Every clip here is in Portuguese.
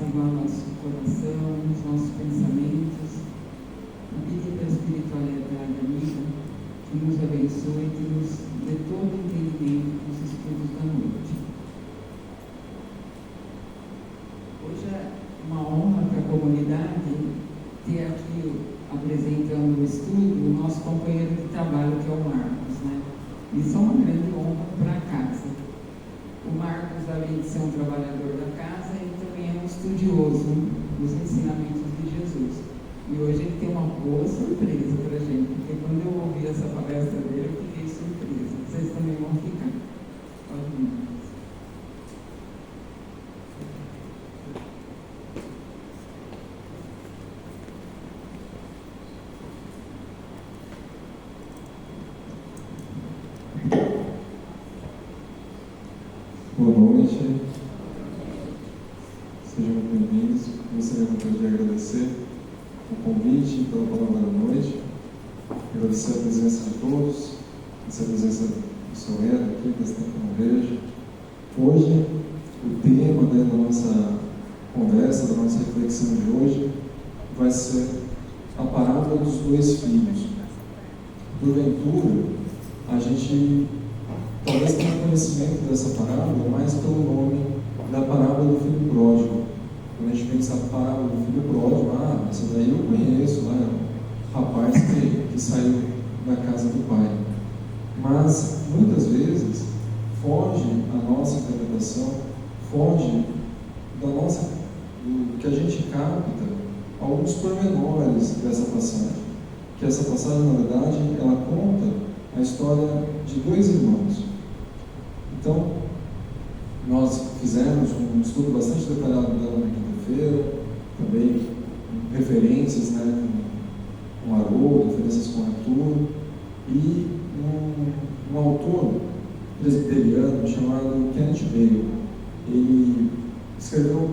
Senhor, nosso coração, os nossos pensamentos, a pedir para a espiritualidade amiga que nos abençoe e que nos dê todo o entendimento dos estudos da noite. Hoje é uma honra para a comunidade ter aqui, apresentando o estudo, o nosso companheiro de trabalho, que é o Marcos, né? Isso é uma grande honra para a casa. O Marcos, além de ser um trabalhador da casa, ele também é um estudioso dos ensinamentos de Jesus. E hoje ele tem uma boa surpresa para a gente, porque quando eu ouvi essa palestra dele, eu fiquei surpresa. Vocês também vão ficar. Pode vir. Boa noite, sejam muito bem-vindos. Gostaria muito de agradecer o convite pela palavra da noite, agradecer a presença de todos, essa presença do seu Eda aqui, faz tempo que não vejo. Hoje, o tema da nossa conversa, da nossa reflexão de hoje, vai ser a parábola dos dois filhos. Porventura, a gente talvez tenha conhecimento dessa parábola mais pelo nome da parábola do filho pródigo. Quando a gente pensa na parábola do filho pródigo, essa daí eu conheço, né? O rapaz que saiu da casa do pai. Mas, muitas vezes, foge a nossa interpretação, foge do que a gente capta, alguns pormenores dessa passagem. Que essa passagem, na verdade, ela conta a história de dois irmãos. Então, nós fizemos um estudo bastante detalhado dela na quinta-feira, também referências, né, com Haroldo, referências com Arthur, e um autor presbiteriano chamado Kenneth Bale. Ele escreveu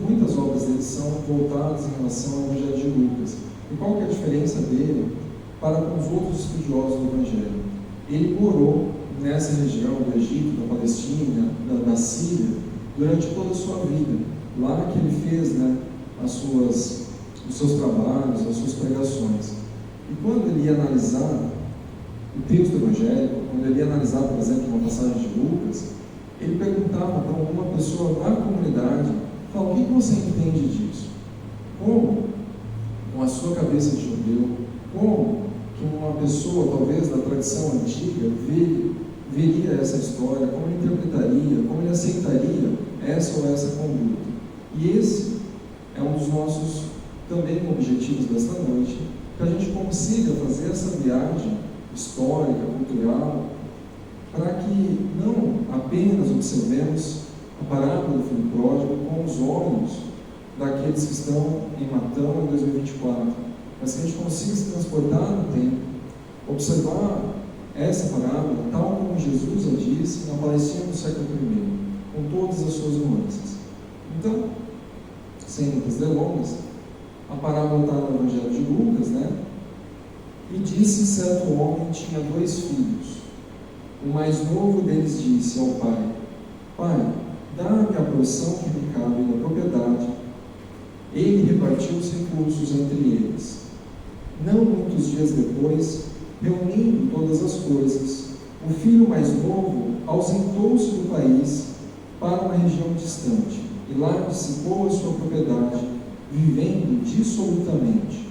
muitas obras dele são voltadas em relação ao Evangelho de Lucas. E qual que é a diferença dele para com os outros estudiosos do Evangelho? Ele morou nessa região do Egito, da Palestina, da Síria, durante toda a sua vida. Lá que ele fez, né, os seus trabalhos, as suas pregações. E quando ele ia analisar o texto evangélico, quando ele ia analisar, por exemplo, uma passagem de Lucas, ele perguntava para uma pessoa da comunidade, o que você entende disso? Como, com a sua cabeça de judeu, como que uma pessoa, talvez da tradição antiga, veria essa história, como ele interpretaria, como ele aceitaria essa ou essa conduta. E esse é um dos nossos também objetivos desta noite, que a gente consiga fazer essa viagem histórica, cultural, para que não apenas observemos a parábola do filho pródigo com os olhos daqueles que estão em Matão em 2024, mas que a gente consiga se transportar no tempo, observar essa parábola tal como Jesus a disse na Palestina do século I, com todas as suas nuances. Então, sem muitas delongas, a parábola está no Evangelho de Lucas, né? E disse: certo homem tinha dois filhos. O mais novo deles disse ao pai: Pai, dá-me a porção que me cabe da propriedade. Ele repartiu os recursos entre eles. Não muitos dias depois, reunindo todas as coisas, o filho mais novo ausentou-se do país para uma região distante, e lá dissipou a sua propriedade, vivendo dissolutamente.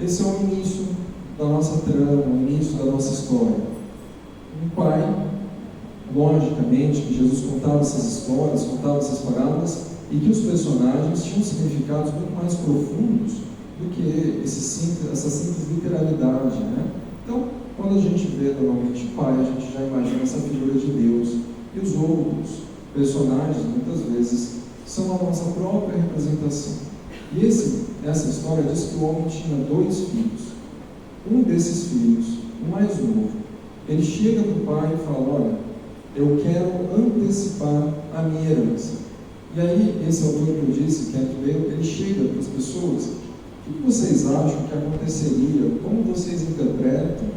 Esse é o início da nossa trama, o início da nossa história. Um pai, logicamente, que Jesus contava essas histórias, contava essas parábolas, e que os personagens tinham significados muito mais profundos do que essa simples literalidade, né? Então, quando a gente vê normalmente pai, a gente já imagina essa figura de Deus, e os outros personagens, muitas vezes, são a nossa própria representação. E essa história diz que o homem tinha dois filhos. Um desses filhos, o mais novo, ele chega para o pai e fala: olha, eu quero antecipar a minha herança. E aí, esse autor que eu disse, Kenneth Bale, ele chega para as pessoas: o que vocês acham que aconteceria? Como vocês interpretam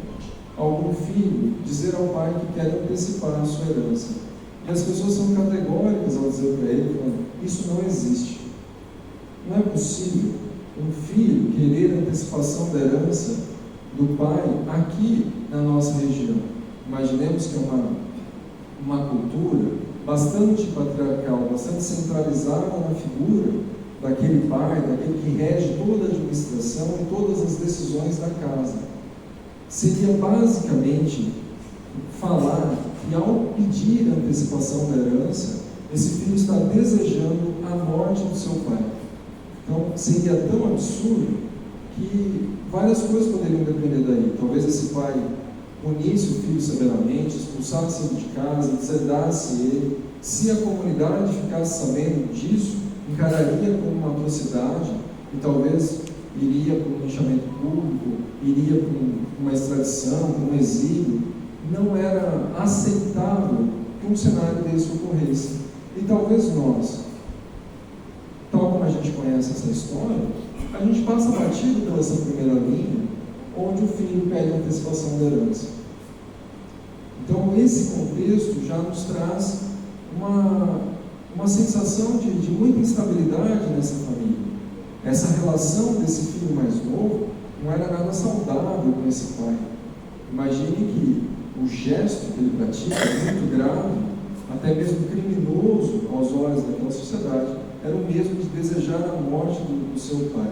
algum filho dizer ao pai que quer antecipar a sua herança? E as pessoas são categóricas ao dizer para ele, falando, isso não existe. Não é possível um filho querer antecipação da herança do pai aqui na nossa região. Imaginemos que é uma cultura bastante patriarcal, bastante centralizada na figura daquele pai, daquele que rege toda a administração e todas as decisões da casa. Seria basicamente falar que ao pedir a antecipação da herança, esse filho está desejando a morte do seu pai. Então, seria tão absurdo que várias coisas poderiam depender daí. Talvez esse pai punisse o filho severamente, expulsasse ele de casa, desedasse ele. Se a comunidade ficasse sabendo disso, encararia como uma atrocidade e talvez iria para um linchamento público, iria para uma extradição, para um exílio. Não era aceitável que um cenário desse ocorresse. E talvez nós, tal como a gente conhece essa história, a gente passa batido por essa primeira linha, onde o filho pede a antecipação da herança. Então, esse contexto já nos traz uma sensação de muita instabilidade nessa família. Essa relação desse filho mais novo não era nada saudável com esse pai. Imagine que o gesto que ele pratica é muito grave, até mesmo criminoso aos olhos daquela sociedade, era o mesmo de desejar a morte do seu pai.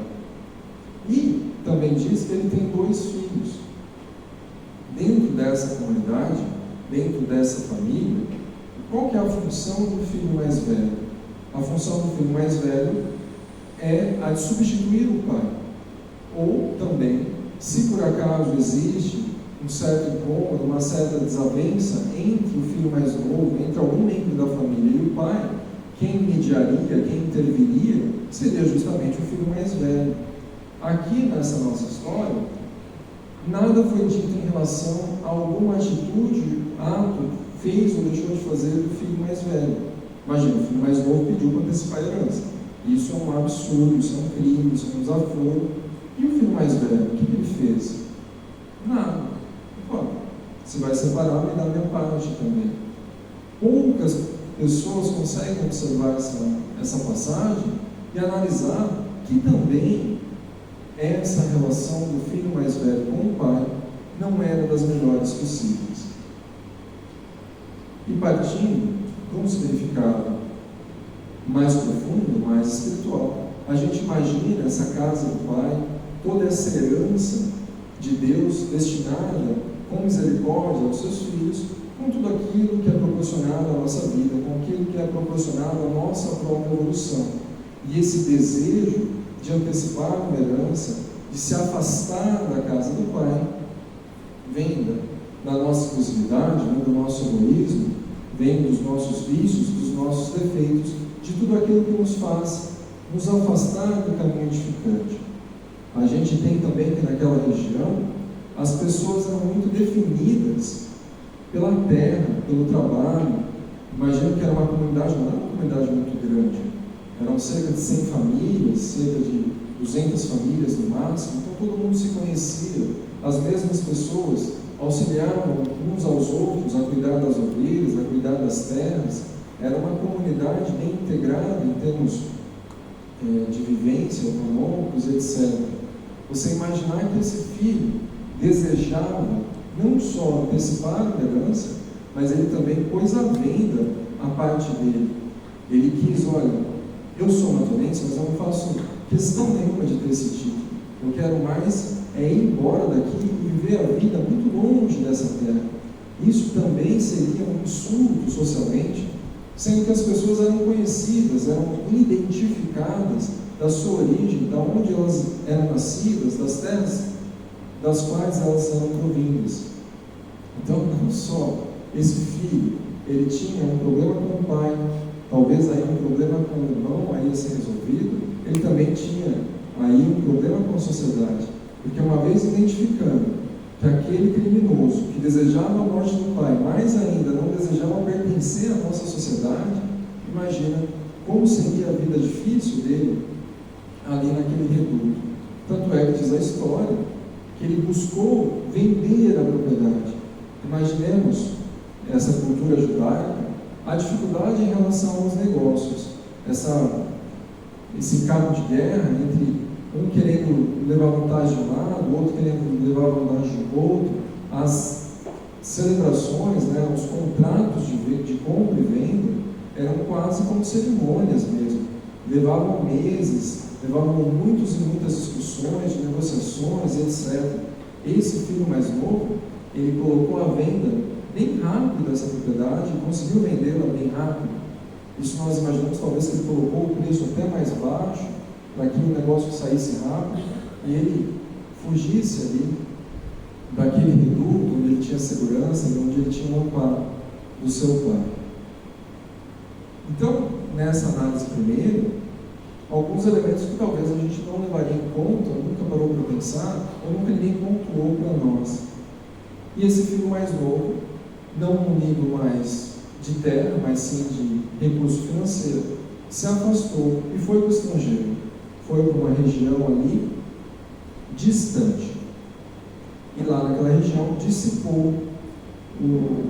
E também diz que ele tem 2 filhos. Dentro dessa comunidade, dentro dessa família, qual que é a função do filho mais velho? A função do filho mais velho é a de substituir o pai. Ou também, se por acaso existe um certo incômodo, uma certa desavença entre o filho mais novo, entre algum membro da família e o pai, quem mediaria, quem interviria, seria justamente o filho mais velho. Aqui nessa nossa história, nada foi dito em relação a alguma atitude, ato, fez ou deixou de fazer do filho mais velho. Imagina, o filho mais novo pediu para antecipar a herança. Isso é um absurdo, isso é um crime, isso é um desaforo. E o filho mais velho, o que ele fez? Nada. Se vai separar, me dá minha parte também. Poucas pessoas conseguem observar essa passagem e analisar que também essa relação do filho mais velho com o pai não era das melhores possíveis. E partindo de um significado mais profundo, mais espiritual, a gente imagina essa casa do pai, toda essa herança de Deus destinada com misericórdia aos seus filhos, com tudo aquilo que é proporcionado à nossa vida, com aquilo que é proporcionado à nossa própria evolução. E esse desejo de antecipar uma herança, de se afastar da casa do pai, vem da nossa exclusividade, vem do nosso egoísmo, vem dos nossos vícios, dos nossos defeitos, de tudo aquilo que nos faz nos afastar do caminho edificante. A gente tem também que naquela região as pessoas eram muito definidas pela terra, pelo trabalho. Imagino que era uma comunidade, não era uma comunidade muito grande, eram cerca de 100 famílias, cerca de 200 famílias no máximo, então todo mundo se conhecia, as mesmas pessoas auxiliavam uns aos outros a cuidar das ovelhas, a cuidar das terras. Era uma comunidade bem integrada em termos de vivência, econômicos, etc. Você imaginar que esse filho desejava não só antecipar a herança, mas ele também pôs à venda a parte dele. Ele quis, olha, eu sou matonense, mas eu não faço questão nenhuma de ter esse título. Eu quero mais ir embora daqui e viver a vida muito longe dessa terra. Isso também seria um insulto socialmente, sendo que as pessoas eram conhecidas, eram identificadas da sua origem, da onde elas eram nascidas, das terras das quais elas eram provindas. Então, não só esse filho, ele tinha um problema com o pai, talvez aí um problema com o irmão aí a ser resolvido, ele também tinha aí um problema com a sociedade, porque uma vez identificando que aquele criminoso que desejava a morte do pai, mais ainda não desejava pertencer à nossa sociedade, imagina como seria a vida difícil dele ali naquele reduto. Tanto é que diz a história que ele buscou vender a propriedade. Imaginemos essa cultura judaica, a dificuldade em relação aos negócios, esse cabo de guerra entre um querendo levar vantagem de um lado, o outro querendo levar vantagem do outro, as celebrações, né, os contratos de compra e venda eram quase como cerimônias mesmo, levavam meses, levavam muitas e muitas discussões, negociações, etc. Esse filho mais novo, ele colocou a venda bem rápido essa propriedade e conseguiu vendê-la bem rápido. Isso nós imaginamos talvez que ele colocou o preço até mais baixo para que o negócio saísse rápido e ele fugisse ali daquele reduto onde ele tinha segurança e onde ele tinha o amparo do seu pai. Então, nessa análise primeiro, alguns elementos que talvez a gente não levaria em conta, nunca parou para pensar, ou nunca ninguém pontuou para nós. E esse filho mais novo, não munido mais de terra, mas sim de recurso financeiro, se afastou e foi para o estrangeiro. Foi para uma região ali distante. E lá naquela região dissipou,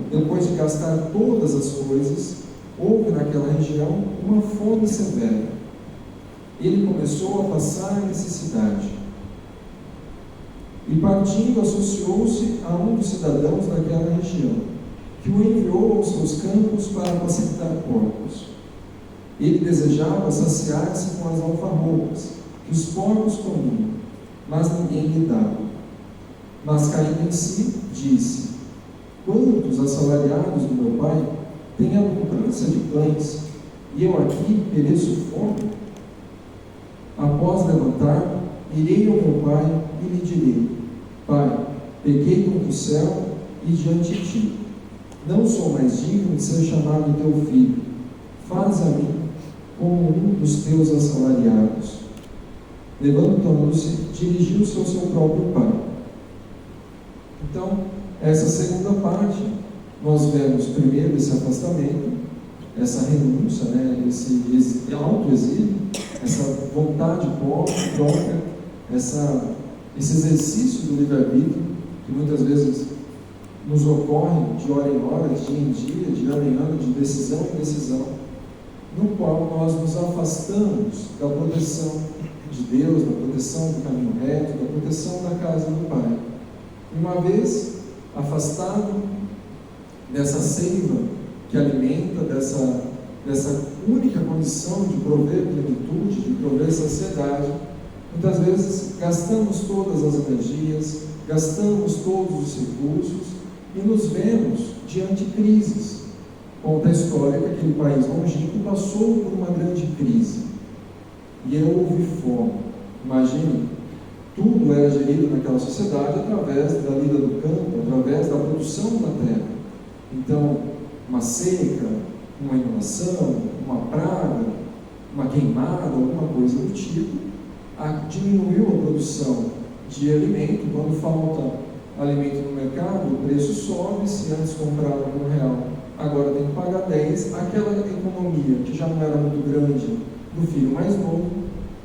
depois de gastar todas as coisas, houve naquela região uma fome severa. Ele começou a passar necessidade. E partindo, associou-se a um dos cidadãos daquela região, que o enviou aos seus campos para apacentar porcos. Ele desejava saciar-se com as alfarrobas que os porcos comiam, mas ninguém lhe dava. Mas caindo em si, disse: quantos assalariados do meu pai têm abundância de pães, e eu aqui pereço fome? Após levantar, irei ao meu pai e lhe direi: Pai, pequei contra o céu e diante de ti. Não sou mais digno de ser chamado teu filho. Faz a mim como um dos teus assalariados. Levantando-se, dirigiu-se ao seu próprio pai. Então, essa segunda parte, nós vemos primeiro esse afastamento, essa renúncia, né, esse autoexílio, essa vontade própria, esse exercício do livre-arbítrio, que muitas vezes nos ocorre de hora em hora, de dia em dia, de ano em ano, de decisão em decisão, no qual nós nos afastamos da proteção de Deus, da proteção do caminho reto, da proteção da casa do Pai. E uma vez afastado dessa seiva que alimenta, dessa única condição de prover plenitude, de prover saciedade, muitas vezes gastamos todas as energias, gastamos todos os recursos e nos vemos diante de crises. Conta a história que aquele país longínquo passou por uma grande crise e houve fome. Imagine, tudo era gerido naquela sociedade através da lida do campo, através da produção da terra. Então, uma seca, uma inundação, uma praga, uma queimada, alguma coisa do tipo, diminuiu a produção de alimento. Quando falta alimento no mercado, o preço sobe. Se antes comprava R$1, agora tem que pagar 10. Aquela economia, que já não era muito grande, do filho mais novo,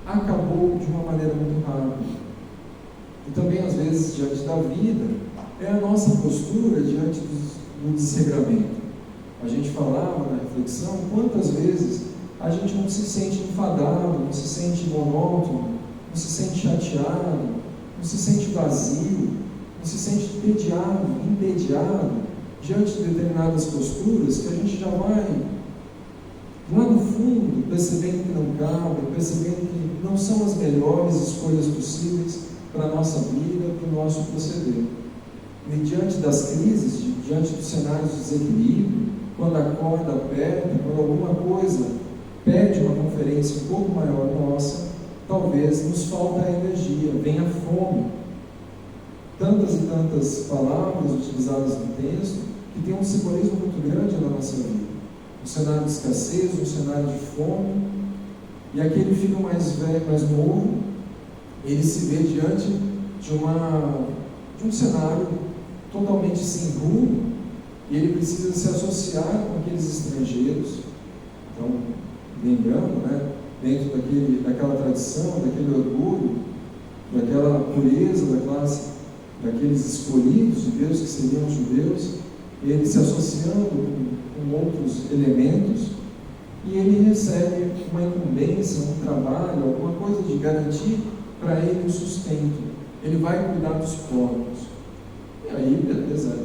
acabou de uma maneira muito rápida. E também, às vezes, diante da vida, é a nossa postura diante do desregramento. A gente falava na reflexão quantas vezes a gente não se sente enfadado, não se sente monótono, não se sente chateado, não se sente vazio, não se sente entediado diante de determinadas posturas que a gente já vai lá no fundo percebendo que não cabe, percebendo que não são as melhores escolhas possíveis para a nossa vida, para o nosso proceder. E diante das crises, diante dos cenários de desequilíbrio, quando a corda aperta, quando alguma coisa pede uma conferência um pouco maior nossa, talvez nos falta a energia, vem a fome. Tantas e tantas palavras utilizadas no texto que tem um simbolismo muito grande na nossa vida. Um cenário de escassez, um cenário de fome, e aquele filho mais velho, mais novo, ele se vê diante de um cenário totalmente sem rumo, e ele precisa se associar com aqueles estrangeiros. Então, lembrando, né, dentro daquela tradição, daquele orgulho, daquela pureza da classe, daqueles escolhidos de Deus que seriam os judeus, ele se associando com outros elementos, e ele recebe uma incumbência, um trabalho, alguma coisa de garantir para ele o sustento. Ele vai cuidar dos porcos. E aí, beleza,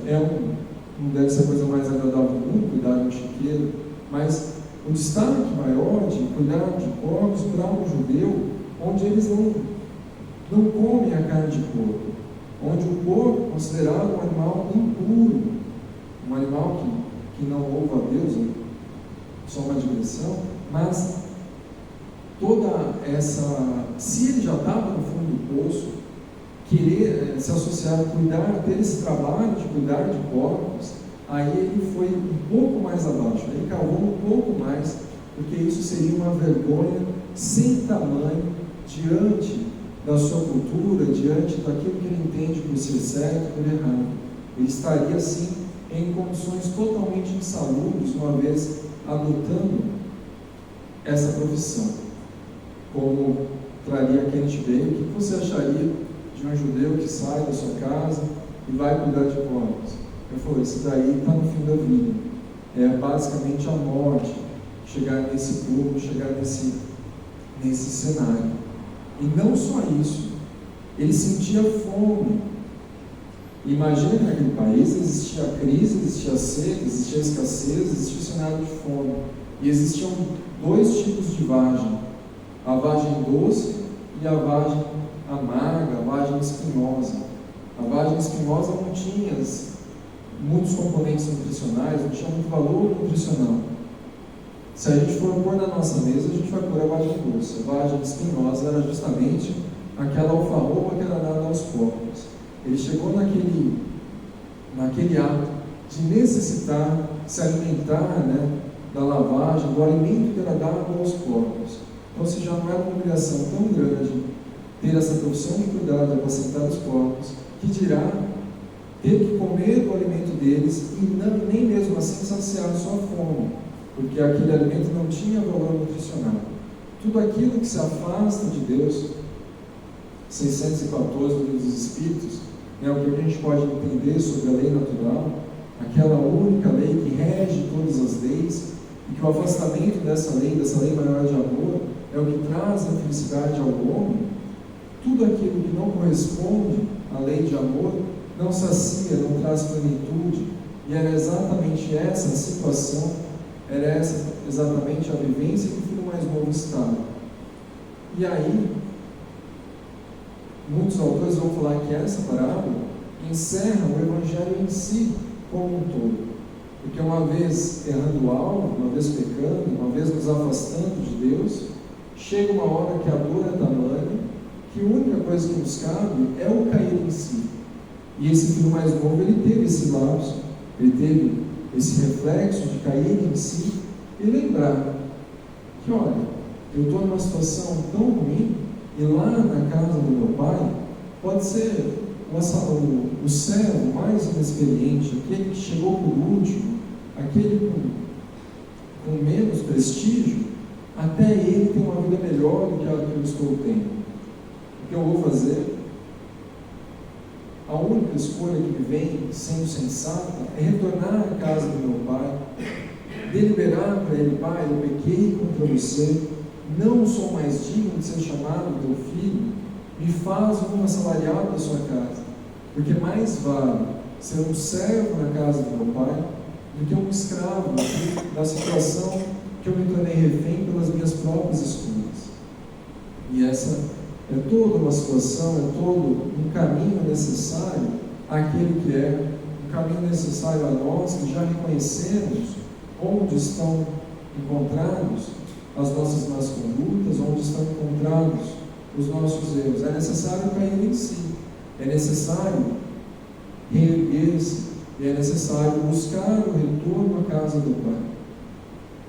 não deve ser a coisa mais agradável do mundo, cuidar de um chiqueiro, mas o destaque maior de cuidar de porcos para um judeu, onde eles não comem a carne de porco, onde o porco é considerado um animal impuro, um animal que não louva a Deus, só uma digressão, mas toda essa, se ele já estava no fundo do poço, querer se associar, cuidar, ter esse trabalho de cuidar de porcos, aí ele foi um pouco mais abaixo, ele cavou um pouco mais, porque isso seria uma vergonha sem tamanho diante da sua cultura, diante daquilo que ele entende por ser certo e por errado. Ele estaria assim em condições totalmente insalubres, uma vez adotando essa profissão. Como traria Kenneth Bale, o que você acharia de um judeu que sai da sua casa e vai cuidar de porcos? Eu falei, isso daí está no fim da vida. É basicamente a morte, chegar nesse grupo, chegar nesse cenário. E não só isso, ele sentia fome. Imagina que naquele país existia crise, existia sede, existia escassez, existia um cenário de fome. E existiam dois tipos de vagem: a vagem doce e a vagem amarga, a vagem espinhosa. A vagem espinhosa não tinha muitos componentes nutricionais, não tinha muito valor nutricional. Se a gente for pôr na nossa mesa, a gente vai pôr a vagem doce. A vagem espinhosa era justamente aquela alfarroba que era dada aos porcos. Ele chegou naquele ato de necessitar se alimentar, da lavagem, do alimento que era dado aos porcos. Então, se já não era uma obrigação tão grande ter essa profissão de cuidar, de apacentar os porcos, que dirá ter que comer o alimento deles e nem mesmo assim saciar a sua fome, porque aquele alimento não tinha valor nutricional. Tudo aquilo que se afasta de Deus, 614 do Livro dos Espíritos, o que a gente pode entender sobre a lei natural, aquela única lei que rege todas as leis, e que o afastamento dessa lei maior de amor, é o que traz a felicidade ao homem. Tudo aquilo que não corresponde à lei de amor não sacia, não traz plenitude, e era exatamente essa a situação, era essa exatamente a vivência que o filho mais novo estava. E aí, muitos autores vão falar que essa parábola encerra o Evangelho em si como um todo, porque uma vez errando o alvo, uma vez pecando, uma vez nos afastando de Deus, chega uma hora que a dor é tamanha que a única coisa que nos cabe é o cair em si. E esse filho mais novo, ele teve esse lapso, ele teve esse reflexo de cair em si e lembrar que, olha, eu estou numa situação tão ruim, e lá na casa do meu pai, pode ser o servo mais inexperiente, aquele que chegou por último, aquele com menos prestígio, até ele tem uma vida melhor do que a que eu estou tendo. O que eu vou fazer? A única escolha que me vem, sendo sensata, é retornar à casa do meu pai, deliberar para ele: pai, eu pequei contra você, não sou mais digno de ser chamado teu filho, me faz um assalariado da sua casa, porque mais vale ser um servo na casa do meu pai do que um escravo da situação que eu me tornei refém pelas minhas próprias escolhas. E essa é toda uma situação, é todo um caminho necessário àquele que é um caminho necessário a nós que já reconhecemos onde estão encontrados as nossas más condutas, onde estão encontrados os nossos erros. É necessário cair em si, é necessário reerguer-se, e é necessário buscar o retorno à casa do Pai.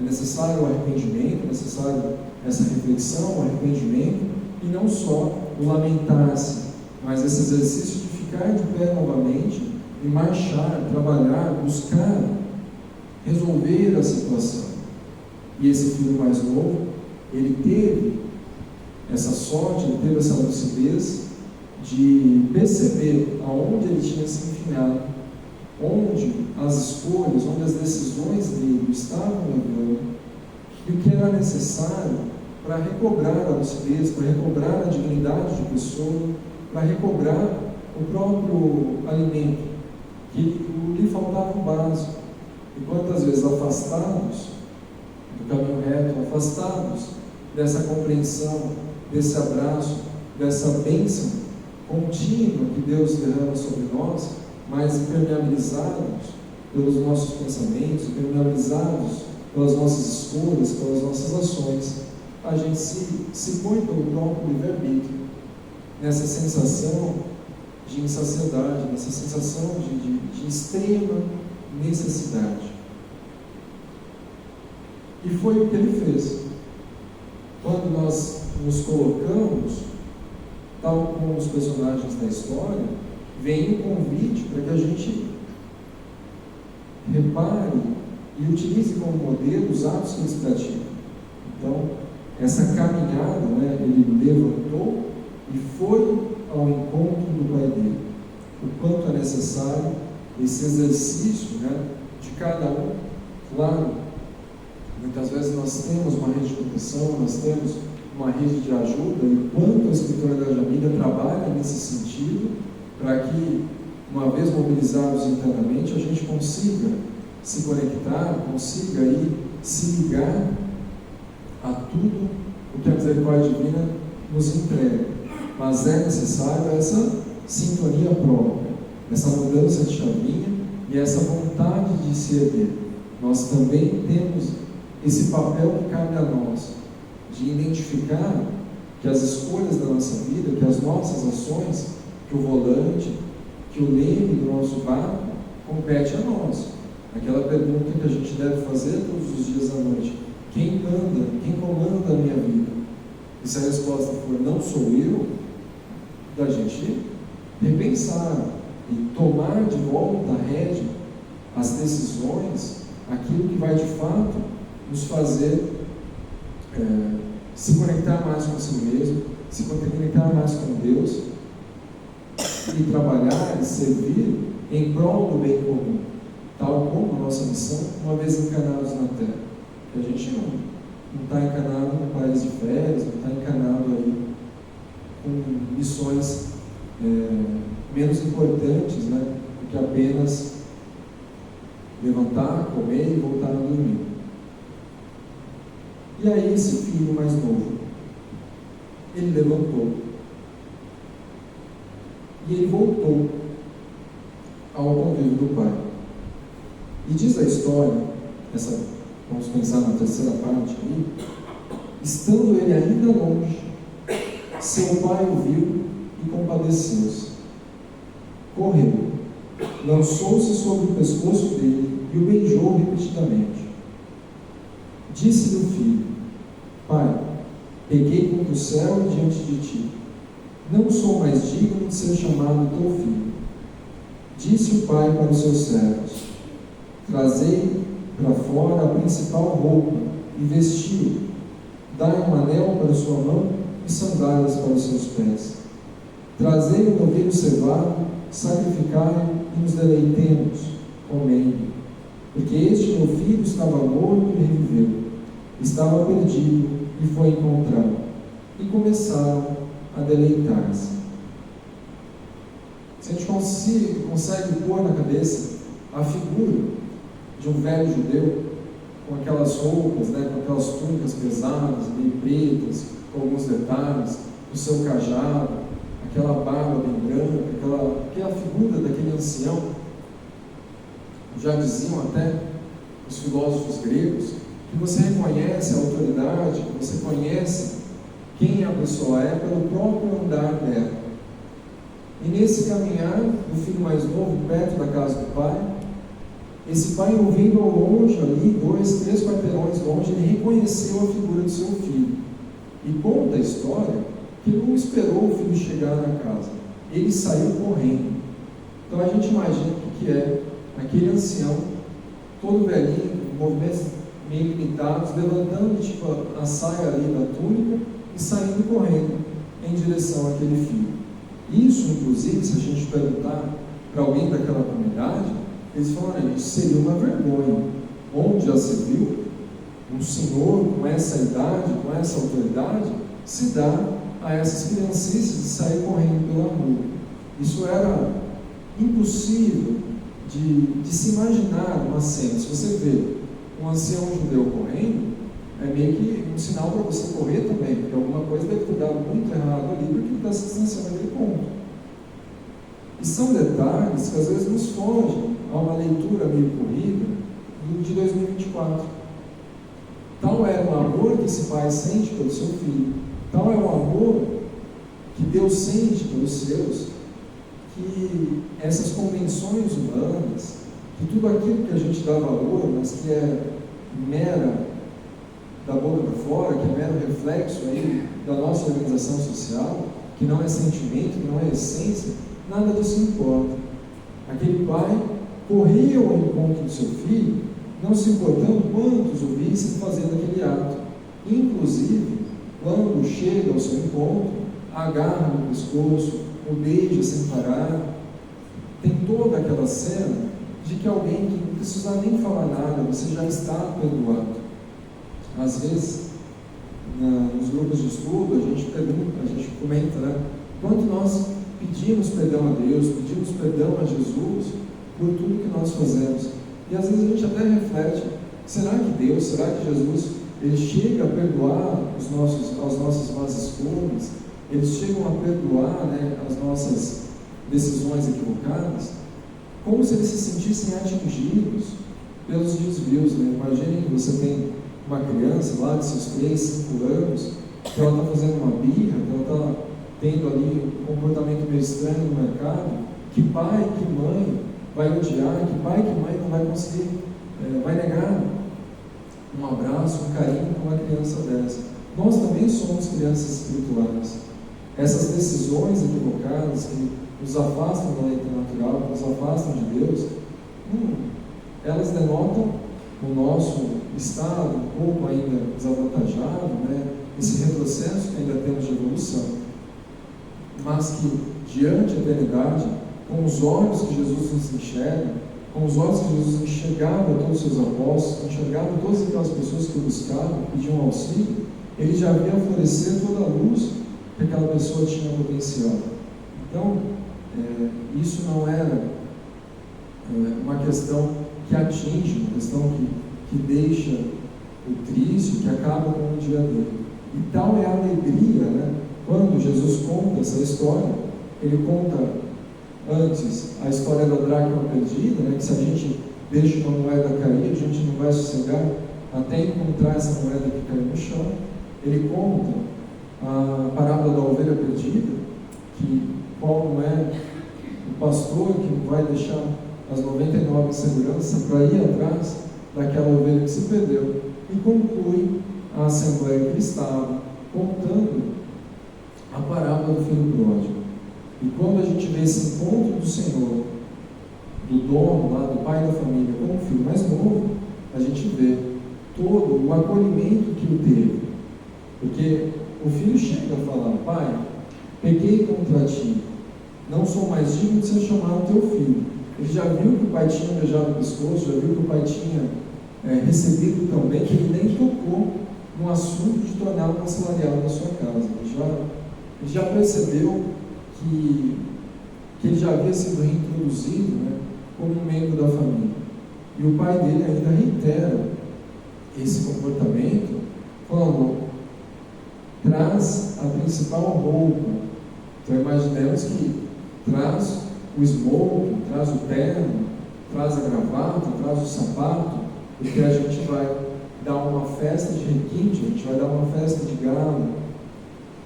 É necessário o arrependimento, é necessário essa reflexão, o arrependimento, e não só o lamentar-se, mas esse exercício de ficar de pé novamente e marchar, trabalhar, buscar resolver a situação. E esse filho mais novo, ele teve essa sorte, ele teve essa lucidez de perceber aonde ele tinha se enfiado, onde as escolhas, onde as decisões dele estavam levando, e o que era necessário para recobrar a lucidez, para recobrar a dignidade de pessoa, para recobrar o próprio alimento, que lhe faltava o básico. E quantas vezes afastados do caminho reto, afastados dessa compreensão, desse abraço, dessa bênção contínua que Deus derrama sobre nós, mas impermeabilizados pelos nossos pensamentos, impermeabilizados pelas nossas escolhas, pelas nossas ações, a gente se põe pelo próprio livre-arbítrio nessa sensação de insaciedade, nessa sensação de extrema necessidade. E foi o que ele fez. Quando nós nos colocamos, tal como os personagens da história, vem um convite para que a gente repare e utilize como modelo os atos que eles praticam. Então, essa caminhada, ele levantou e foi ao encontro do Pai dele. O quanto é necessário esse exercício, de cada um. Claro, muitas vezes nós temos uma rede de proteção, nós temos uma rede de ajuda, e quanto a espiritualidade amiga trabalha nesse sentido, para que, uma vez mobilizados internamente, a gente consiga se conectar, consiga aí se ligar a tudo o que a misericórdia divina nos entrega. Mas é necessário essa sintonia própria, essa mudança de chavinha e essa vontade de se erguer. Nós também temos esse papel que cabe a nós, de identificar que as escolhas da nossa vida, que as nossas ações, que o volante, que o leme do nosso barco compete a nós. Aquela pergunta que a gente deve fazer todos os dias à noite: quem manda, quem comanda a minha vida? E se a resposta for não sou eu, da gente repensar e tomar de volta a rédea, as decisões, aquilo que vai de fato nos fazer se conectar mais com si mesmo, se conectar mais com Deus e trabalhar e servir em prol do bem comum, tal como a nossa missão, uma vez encarnados na Terra. Que a gente não está encarnado no país de férias, não está encarnado aí com missões menos importantes, do que apenas levantar, comer e voltar a dormir. E aí esse filho mais novo, ele levantou e ele voltou ao convívio do pai. E diz a história, vamos pensar na terceira parte aí, estando ele ainda longe, seu pai o viu e compadeceu-se. Correu, lançou-se sobre o pescoço dele e o beijou repetidamente. Disse-lhe o filho: Pai, pequei contra o céu e diante de ti. Não sou mais digno de ser chamado teu filho. Disse o pai para os seus servos: Trazei para fora a principal roupa e vestiu. Dai um anel para sua mão e sandálias para os seus pés. Trazei um novilho cevado, sacrificai-o e nos deleitemos, comendo. Porque este meu filho estava morto e reviveu, estava perdido e foi encontrado. E começaram a deleitar-se. Se a gente consegue pôr na cabeça a figura de um velho judeu, com aquelas roupas, com aquelas túnicas pesadas, bem pretas, com alguns detalhes, o seu cajado, aquela barba bem branca, aquela figura daquele ancião. Já diziam até os filósofos gregos que você reconhece a autoridade, que você conhece quem a pessoa é pelo próprio andar dela. E nesse caminhar do filho mais novo, perto da casa do pai, esse pai, ouvindo ao longe, ali, 2, 3 quarteirões longe, ele reconheceu a figura do seu filho. E conta a história que não esperou o filho chegar na casa. Ele saiu correndo. Então a gente imagina o que é aquele ancião, todo velhinho, com movimentos meio limitados, levantando a saia ali da túnica e saindo correndo em direção àquele filho. Isso, inclusive, se a gente perguntar para alguém daquela comunidade, eles falaram: isso seria uma vergonha. Onde já se viu um senhor com essa idade, com essa autoridade, se dá a essas criancices de sair correndo pela rua. Isso era impossível de se imaginar uma cena. Se você vê um ancião judeu correndo, é meio que um sinal para você correr também, porque alguma coisa deve ter dado muito errado ali, porque ele está se distanciando daquele ponto. E são detalhes que às vezes nos fogem a uma leitura meio corrida de 2024. Tal é o amor que esse pai sente pelo seu filho, tal é o amor que Deus sente pelos seus, que essas convenções humanas, que tudo aquilo que a gente dá valor, mas que é mera da boca para fora, que é mero reflexo aí da nossa organização social, que não é sentimento, que não é essência, nada disso importa. Aquele pai corria ao encontro do seu filho, não se importando quantos o vissem fazendo aquele ato. Inclusive, quando chega ao seu encontro, agarra no pescoço, o beija sem parar. Tem toda aquela cena de que alguém que não precisa nem falar nada, você já está perdoado. Às vezes, nos grupos de estudo, a gente pergunta, a gente comenta, né? Quanto nós pedimos perdão a Deus, pedimos perdão a Jesus por tudo que nós fazemos. E às vezes a gente até reflete: será que Deus, será que Jesus, Ele chega a perdoar as nossas más escolhas? Eles chegam a perdoar, né, as nossas decisões equivocadas? Como se eles se sentissem atingidos pelos desvios, né? Imaginem que você tem uma criança lá de seus 3, 5 anos, que ela está fazendo uma birra, que ela está tendo ali um comportamento meio estranho no mercado. Que pai, que mãe vai odiar? Que pai, que mãe não vai conseguir, vai negar um abraço, um carinho com uma criança dessa? Nós também somos crianças espirituais. Essas decisões equivocadas que nos afastam da lei natural, que nos afastam de Deus, elas denotam o nosso estado um pouco ainda desavantajado, né? Esse retrocesso que ainda temos de evolução, mas que diante da eternidade, com os olhos que Jesus nos enxerga, com os olhos que Jesus enxergava todos os seus apóstolos, enxergava todas aquelas pessoas que o buscavam, pediam auxílio, ele já via florescer toda a luz que aquela pessoa tinha potencial. Então, isso não era uma questão que atinge, uma questão que deixa o triste, que acaba com o dia dele. E tal é a alegria, né? Quando Jesus conta essa história, ele conta antes a história da dracma perdida, né? Que se a gente deixa uma moeda cair, a gente não vai sossegar até encontrar essa moeda que caiu no chão. Ele conta a parábola da ovelha perdida, que qual não é o pastor que não vai deixar as 99 em segurança para ir atrás daquela ovelha que se perdeu, e conclui a assembleia que ele estava contando a parábola do filho pródigo. E quando a gente vê esse encontro do Senhor, do dono lá, do pai da família, com o filho mais novo, a gente vê todo o acolhimento que ele teve, porque o filho chega a falar: pai, peguei contra ti, não sou mais digno de ser chamado teu filho. Ele já viu que o pai tinha beijado o pescoço, já viu que o pai tinha recebido tão bem, que ele nem tocou no assunto de tornar um assalariado da sua casa. Ele já percebeu que ele já havia sido reintroduzido, né, como um membro da família. E o pai dele ainda reitera esse comportamento, falando: traz a principal roupa. Então imaginemos que traz o smoking, traz o terno, traz a gravata, traz o sapato, porque a gente vai dar uma festa de requinte, a gente vai dar uma festa de gala.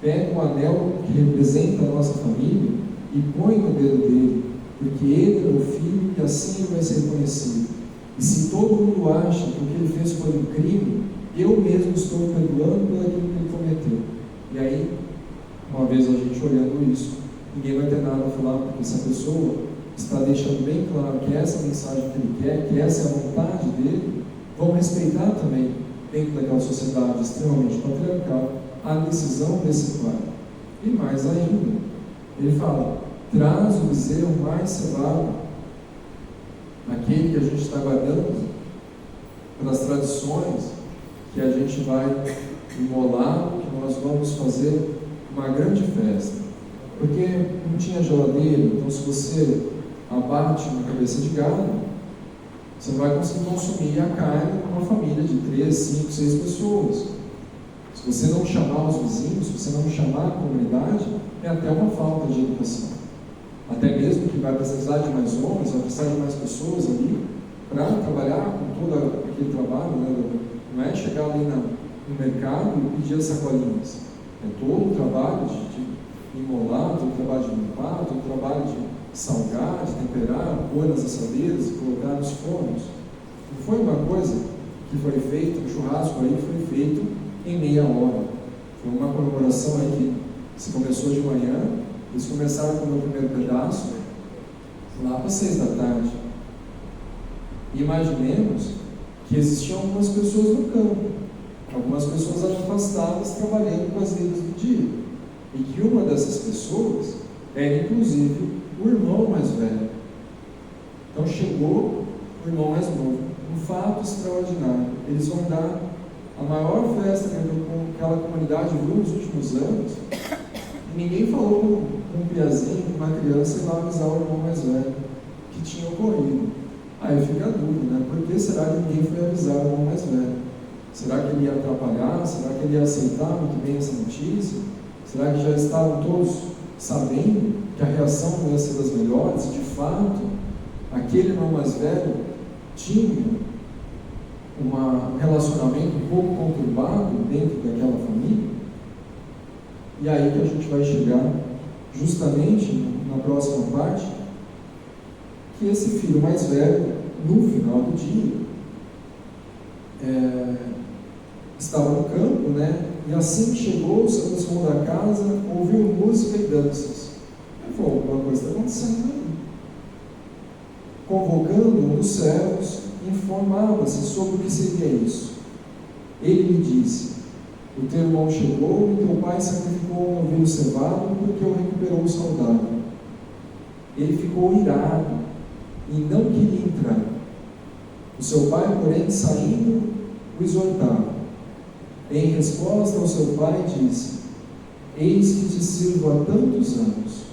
Pega o anel que representa a nossa família e põe no dedo dele, porque ele é o filho e assim ele vai ser reconhecido. E se todo mundo acha que o que ele fez foi um crime, eu mesmo estou perdoando por aquilo que ele cometeu. E aí, uma vez a gente olhando isso, ninguém vai ter nada a falar, porque essa pessoa está deixando bem claro que essa mensagem que ele quer, que essa é a vontade dele, vão respeitar também, dentro daquela sociedade extremamente patriarcal, a decisão desse pai. E mais ainda, ele fala: traz o bezerro mais cevado. aquele que a gente está guardando para as tradições, que a gente vai imolar, que nós vamos fazer uma grande festa. Porque não tinha geladeira, então se você abate uma cabeça de gado, você não vai conseguir consumir a carne com uma família de 3, 5, 6 pessoas. Se você não chamar os vizinhos, se você não chamar a comunidade, é até uma falta de educação. Até mesmo que vai precisar de mais homens, vai precisar de mais pessoas ali para trabalhar com todo aquele trabalho, né? Não é chegar ali no mercado e pedir as sacolinhas. É todo o trabalho de imolar, todo o trabalho de limpar, todo o trabalho de salgar, de temperar, pôr nas assadeiras e colocar nos fornos. Não foi uma coisa que foi feita, o churrasco aí foi feito em meia hora. Foi uma comemoração aí que se começou de manhã, eles começaram a comer o primeiro pedaço lá para 6 da tarde. E imaginemos que existiam algumas pessoas no campo, algumas pessoas afastadas trabalhando com as lidas do dia, e que uma dessas pessoas era inclusive o irmão mais velho. Então chegou o irmão mais novo, um fato extraordinário. Eles vão dar a maior festa que aquela comunidade viu nos últimos anos, e ninguém falou com um piazinho, com uma criança, e lá avisar o irmão mais velho que tinha ocorrido. Aí fica a dúvida, né? Por que será que ninguém foi avisar o irmão mais velho? Será que ele ia atrapalhar? Será que ele ia aceitar muito bem essa notícia? Será que já estavam todos sabendo que a reação não ia ser das melhores? De fato, aquele irmão mais velho tinha um relacionamento um pouco conturbado dentro daquela família? E aí que a gente vai chegar justamente na próxima parte, que esse filho mais velho, no final do dia, estava no campo, né? E assim que chegou, se aproximou da casa, ouviu música e danças. Ele falou: alguma coisa está acontecendo aí. Convocando um dos servos, informava-se sobre o que seria isso. Ele lhe disse: o teu irmão chegou e teu pai sacrificou um novilho cevado porque o recuperou saudável. Ele ficou irado e não queria entrar. O seu pai, porém, saindo, o exortava. Em resposta ao seu pai, disse: eis que te sirvo há tantos anos,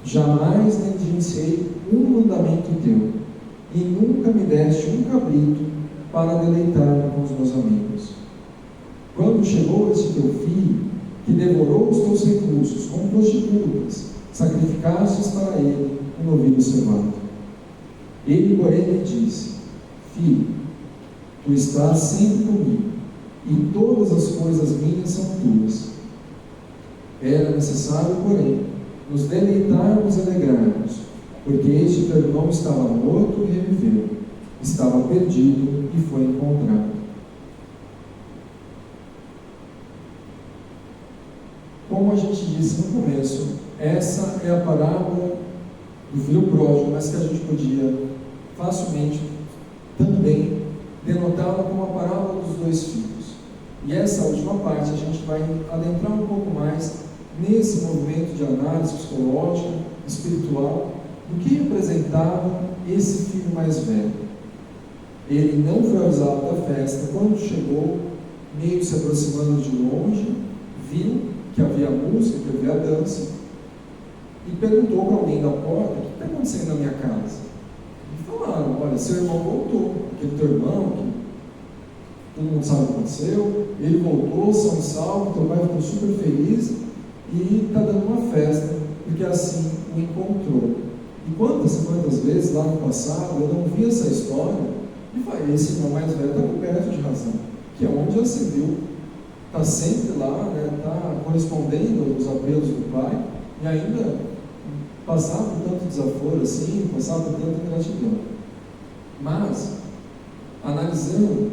jamais negligenciei um mandamento teu, e nunca me deste um cabrito para deleitar-me com os meus amigos. Quando chegou este teu filho, que devorou os teus recursos como prostitutas, sacrificastes para ele um novilho cevado. Ele, porém, lhe disse: filho, tu estás sempre comigo, e todas as coisas minhas são tuas. Era necessário, porém, nos deleitarmos e alegrarmos, porque este teu irmão estava morto e reviveu, estava perdido e foi encontrado. Como a gente disse no começo, essa é a parábola do filho pródigo, mas que a gente podia facilmente também denotá-la como a parábola dos 2 filhos. E essa última parte a gente vai adentrar um pouco mais nesse movimento de análise psicológica, espiritual, do que representava esse filho mais velho. Ele não foi avisado da festa. Quando chegou, meio se aproximando de longe, viu que havia música, que havia dança, e perguntou para alguém da porta: o que está acontecendo na minha casa? E falaram: olha, seu irmão voltou, aquele teu irmão, que todo mundo sabe o que aconteceu, ele voltou, são salvo, teu pai ficou super feliz e está dando uma festa, porque assim o encontrou. E quantas vezes lá no passado eu não vi essa história e falei: esse irmão mais velho está coberto de razão, que é onde já se viu, está sempre lá, está correspondendo aos apelos do pai, e ainda passar por tanto desaforo assim, passar por tanta ingratidão. Mas, analisando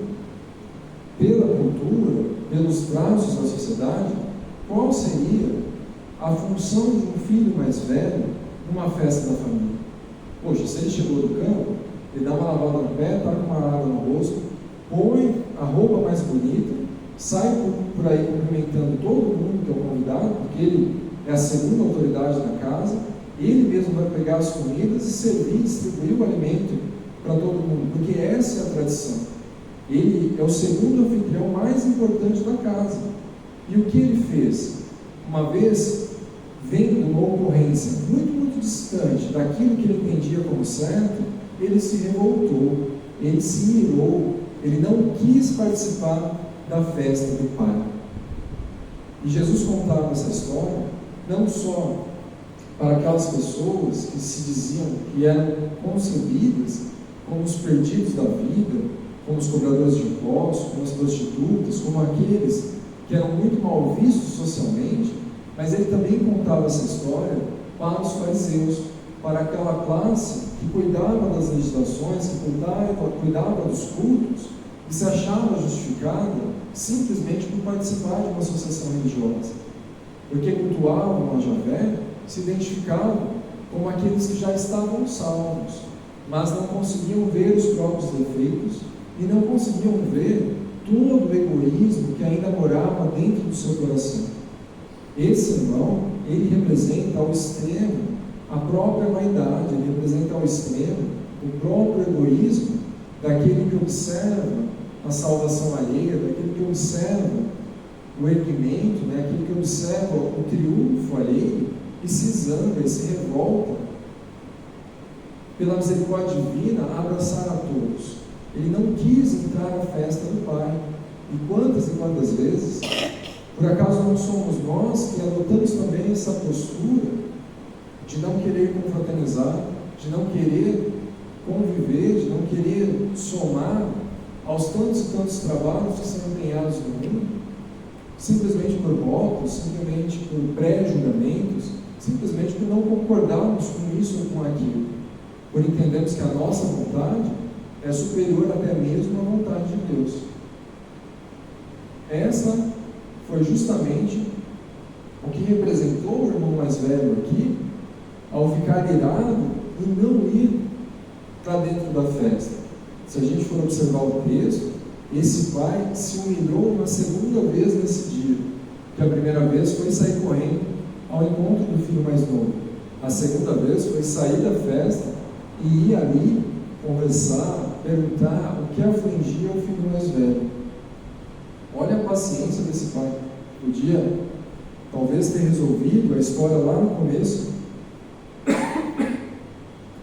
pela cultura, pelos traços da sociedade, qual seria a função de um filho mais velho numa festa da família? Poxa, se ele chegou do campo, ele dá uma lavada no pé, está com uma água no rosto, põe a roupa mais bonita, sai por aí cumprimentando todo mundo que é o convidado, porque ele é a segunda autoridade da casa, ele mesmo vai pegar as comidas e servir, distribuir o alimento para todo mundo, porque essa é a tradição. Ele é o segundo anfitrião mais importante da casa. E o que ele fez? Uma vez, vendo uma ocorrência muito distante daquilo que ele entendia como certo, ele se revoltou, ele se irou, ele não quis participar da festa do Pai. E Jesus contava essa história não só para aquelas pessoas que se diziam que eram concebidas como os perdidos da vida, como os cobradores de impostos, como as prostitutas, como aqueles que eram muito mal vistos socialmente, mas ele também contava essa história para os fariseus, para aquela classe que cuidava das legislações, que cuidava dos cultos e se achava justificada simplesmente por participar de uma associação religiosa, porque cultuavam a Javé, se identificavam como aqueles que já estavam salvos, mas não conseguiam ver os próprios defeitos e não conseguiam ver todo o egoísmo que ainda morava dentro do seu coração. Esse irmão, ele representa ao extremo a própria vaidade, ele representa ao extremo o próprio egoísmo daquele que observa a salvação alheia, daquele que observa o erguimento, aquele que observa o triunfo alheio e se zanga e se revolta pela misericórdia divina a abraçar a todos. Ele não quis entrar na festa do Pai. E quantas vezes, por acaso não somos nós que adotamos também essa postura de não querer confraternizar, de não querer conviver, de não querer somar aos tantos e tantos trabalhos que são empenhados no mundo, simplesmente por votos, simplesmente por pré-julgamentos, simplesmente por não concordarmos com isso ou com aquilo, por entendermos que a nossa vontade é superior até mesmo à vontade de Deus. Essa foi justamente o que representou o irmão mais velho aqui, ao ficar irado e não ir para dentro da festa. Se a gente for observar o texto, esse pai se humilhou uma segunda vez nesse dia, que a primeira vez foi sair correndo ao encontro do filho mais novo, a segunda vez foi sair da festa e ir ali conversar, perguntar o que afligia o filho mais velho. Olha a paciência desse pai. Podia talvez ter resolvido a história lá no começo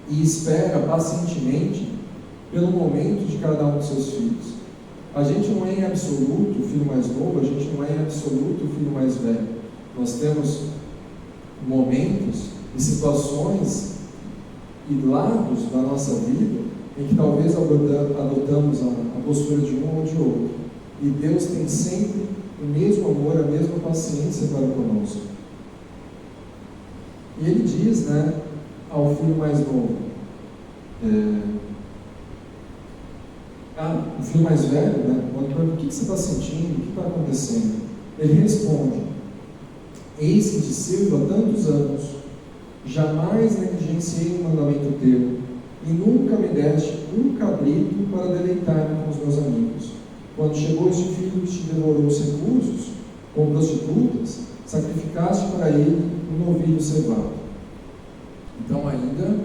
e espera pacientemente pelo momento de cada um dos seus filhos. A gente não é em absoluto o filho mais novo, a gente não é em absoluto o filho mais velho. Nós temos momentos e situações e lados da nossa vida em que talvez adotamos a postura de um ou de outro. E Deus tem sempre o mesmo amor, a mesma paciência para conosco. E ele diz, ao filho mais novo, o filho mais velho, quando pergunta o que você está sentindo, o que está acontecendo, ele responde: eis que te sirvo há tantos anos, jamais negligenciei um mandamento teu, e nunca me deste um cabrito para deleitar-me com os meus amigos. Quando chegou este filho que te devorou os recursos, com prostitutas, sacrificaste para ele um novilho cevado. Então ainda,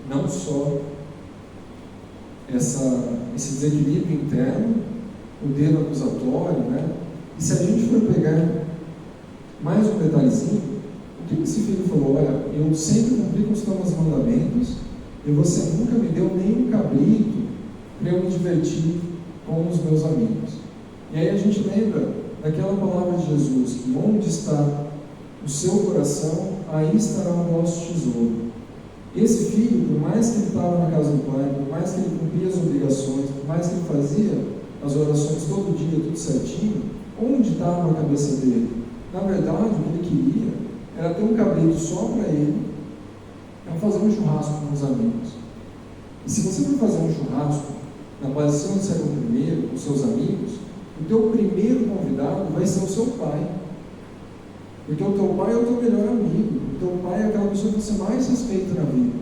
não só esse desequilíbrio interno, o dedo acusatório, e se a gente for pegar mais um detalhezinho, o que esse filho falou? Olha, eu sempre cumpri com os teus mandamentos, e você nunca me deu nenhum cabrito para eu me divertir com os meus amigos. E aí a gente lembra daquela palavra de Jesus, que onde está o seu coração, aí estará o vosso tesouro. Esse filho, por mais que ele estava na casa do pai, por mais que ele cumpria as obrigações, por mais que ele fazia as orações todo dia, tudo certinho, onde estava a cabeça dele? Na verdade, o que ele queria era ter um cabrito só para ele, para fazer um churrasco com os amigos. E se você for fazer um churrasco na posição do século I, com seus amigos, o teu primeiro convidado vai ser o seu pai. Porque o teu pai é o teu melhor amigo, o teu pai é aquela pessoa que você mais respeita na vida.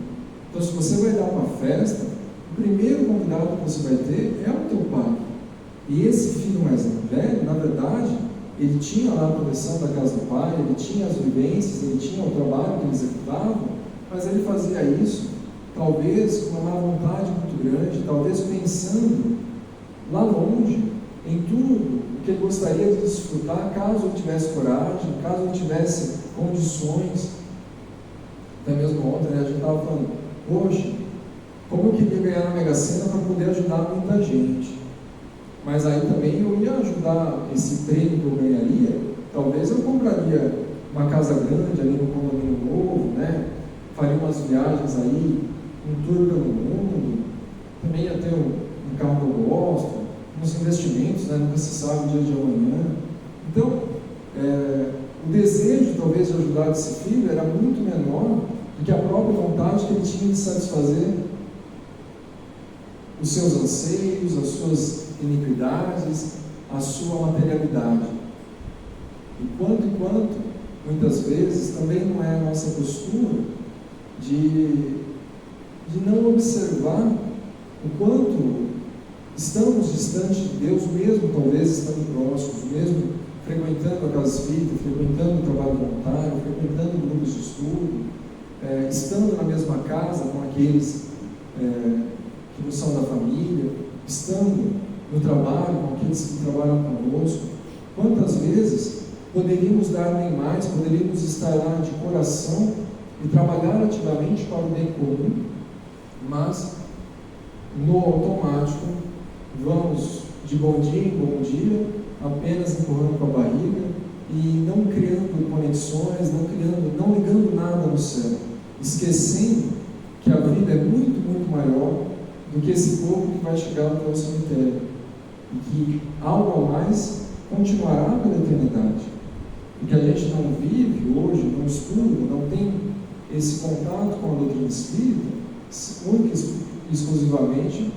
Então, se você vai dar uma festa, o primeiro convidado que você vai ter é o teu pai. E esse filho mais velho, na verdade, ele tinha lá a proteção da casa do pai, ele tinha as vivências, ele tinha o trabalho que ele executava, mas ele fazia isso talvez com uma má vontade muito grande, talvez pensando lá longe em tudo o que ele gostaria de desfrutar, caso ele tivesse coragem, caso ele tivesse condições. Até mesmo ontem, a gente estava falando, poxa, como eu queria ganhar na Mega Sena para poder ajudar muita gente. Mas aí também eu ia ajudar esse prêmio que eu ganharia, talvez eu compraria uma casa grande ali no condomínio novo, né? Faria umas viagens aí, um tour pelo mundo, também ia ter um carro que eu gosto, uns investimentos, né? Nunca se sabe o dia de amanhã. Então, o desejo talvez de ajudar esse filho era muito menor do que a própria vontade que ele tinha de satisfazer os seus anseios, as suas iniquidades, a sua materialidade. Enquanto, muitas vezes, também não é a nossa postura de não observar o quanto estamos distantes de Deus, mesmo talvez estando próximos, mesmo frequentando a casa espírita, frequentando o trabalho voluntário, frequentando grupos de estudo, estando na mesma casa com aqueles que não são da família, estando no trabalho com aqueles que trabalham conosco. Quantas vezes poderíamos dar bem mais, poderíamos estar lá de coração e trabalhar ativamente para o bem comum, mas no automático vamos de bom dia em bom dia, apenas empurrando com a barriga e não criando conexões, não ligando nada no céu, esquecendo que a vida é muito, muito maior do que esse corpo que vai chegar até o cemitério e que algo a mais continuará pela eternidade. E que a gente não vive hoje, não estuda, não tem esse contato com a doutrina espírita, única e exclusivamente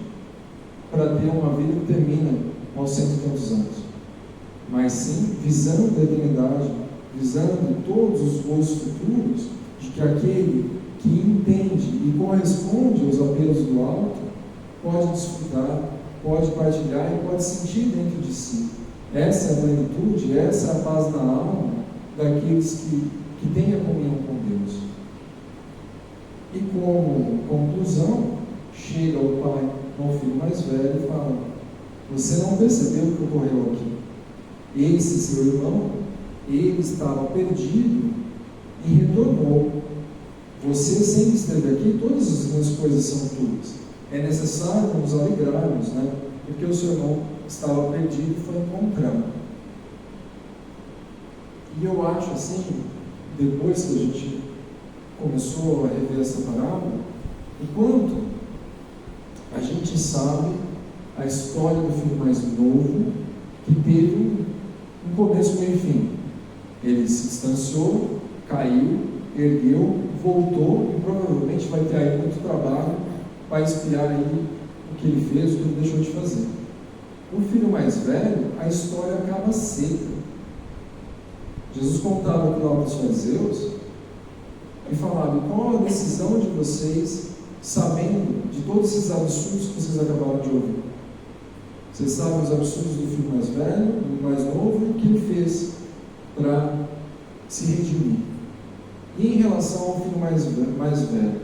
para ter uma vida que termina aos 100 e tantos anos, mas sim visando a eternidade, visando todos os voos futuros, de que aquele que entende e corresponde aos apelos do alto pode desfrutar, pode partilhar e pode sentir dentro de si. Essa é a plenitude, essa é a paz na alma daqueles que têm a comunhão com Deus. E como conclusão, chega o pai ao filho mais velho e fala: você não percebeu o que ocorreu aqui? Esse seu irmão, ele estava perdido e retornou. Você sempre esteve aqui, todas as minhas coisas são tuas. É necessário nos alegrarmos, né? Porque o seu irmão estava perdido e foi encontrado. E eu acho assim, depois que a gente começou a rever essa parábola, o quanto a gente sabe a história do filho mais novo, que teve um começo, meio e fim. Ele se distanciou, caiu, ergueu, voltou e provavelmente vai ter aí muito trabalho para espiar aí o que ele fez, o que ele deixou de fazer. O filho mais velho, a história acaba seca. Jesus contava aquilo lá para os fariseus e falava: qual a decisão de vocês, sabendo de todos esses absurdos que vocês acabaram de ouvir? Vocês sabem os absurdos do filho mais velho, do mais novo, e o que ele fez para se redimir. E em relação ao filho mais velho,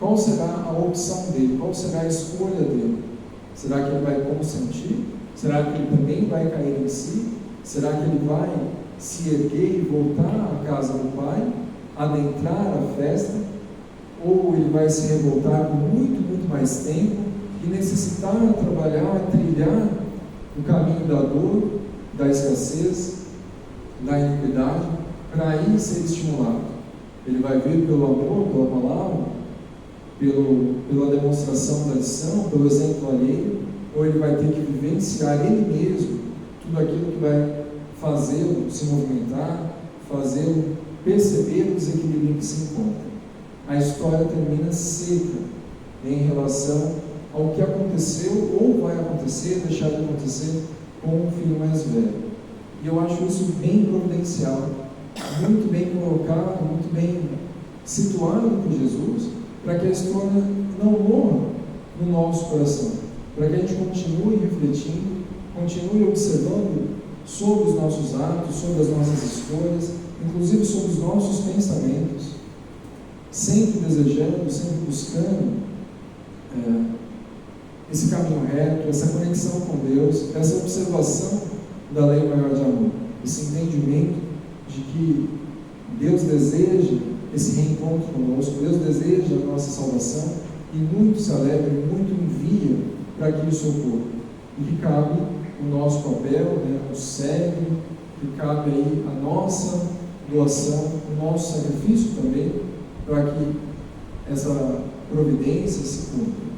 qual será a opção dele? Qual será a escolha dele? Será que ele vai consentir? Será que ele também vai cair em si? Será que ele vai se erguer e voltar à casa do pai, adentrar a festa? Ou ele vai se revoltar por muito, muito mais tempo e necessitar trabalhar, trilhar o caminho da dor, da escassez, da iniquidade, para aí ser estimulado? Ele vai vir pelo amor, pela palavra, pela demonstração da lição, pelo exemplo alheio, ou ele vai ter que vivenciar ele mesmo tudo aquilo que vai fazê-lo se movimentar, fazê-lo perceber o desequilíbrio em que se encontra. A história termina seca em relação ao que aconteceu ou vai acontecer, deixar de acontecer com o filho mais velho. E eu acho isso bem providencial, muito bem colocado, muito bem situado por Jesus, para que a história não morra no nosso coração, para que a gente continue refletindo, continue observando sobre os nossos atos, sobre as nossas escolhas, inclusive sobre os nossos pensamentos, sempre desejando, sempre buscando esse caminho reto, essa conexão com Deus, essa observação da lei maior de amor, esse entendimento de que Deus deseja esse reencontro conosco, Deus deseja a nossa salvação e muito se alegra e muito envia para aqui o seu povo. E que cabe o nosso papel, o cérebro, que cabe aí a nossa doação, o nosso sacrifício também, para que essa providência se cumpra.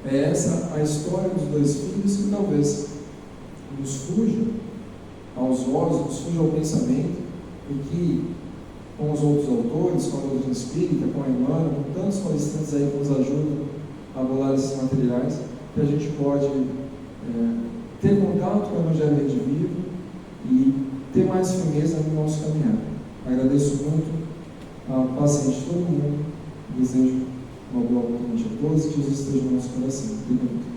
É essa a história dos dois filhos que talvez nos fuja aos olhos, nos fuja ao pensamento, e que com os outros autores, com a doutrina espírita, com a Emmanuel, com tantos palestrantes aí que nos ajudam a bolar esses materiais, que a gente pode ter contato com o Evangelho Redivivo e ter mais firmeza no nosso caminhar. Agradeço muito a paciência de todo mundo, desejo uma boa noite a todos e que Jesus esteja no nosso coração. Obrigado.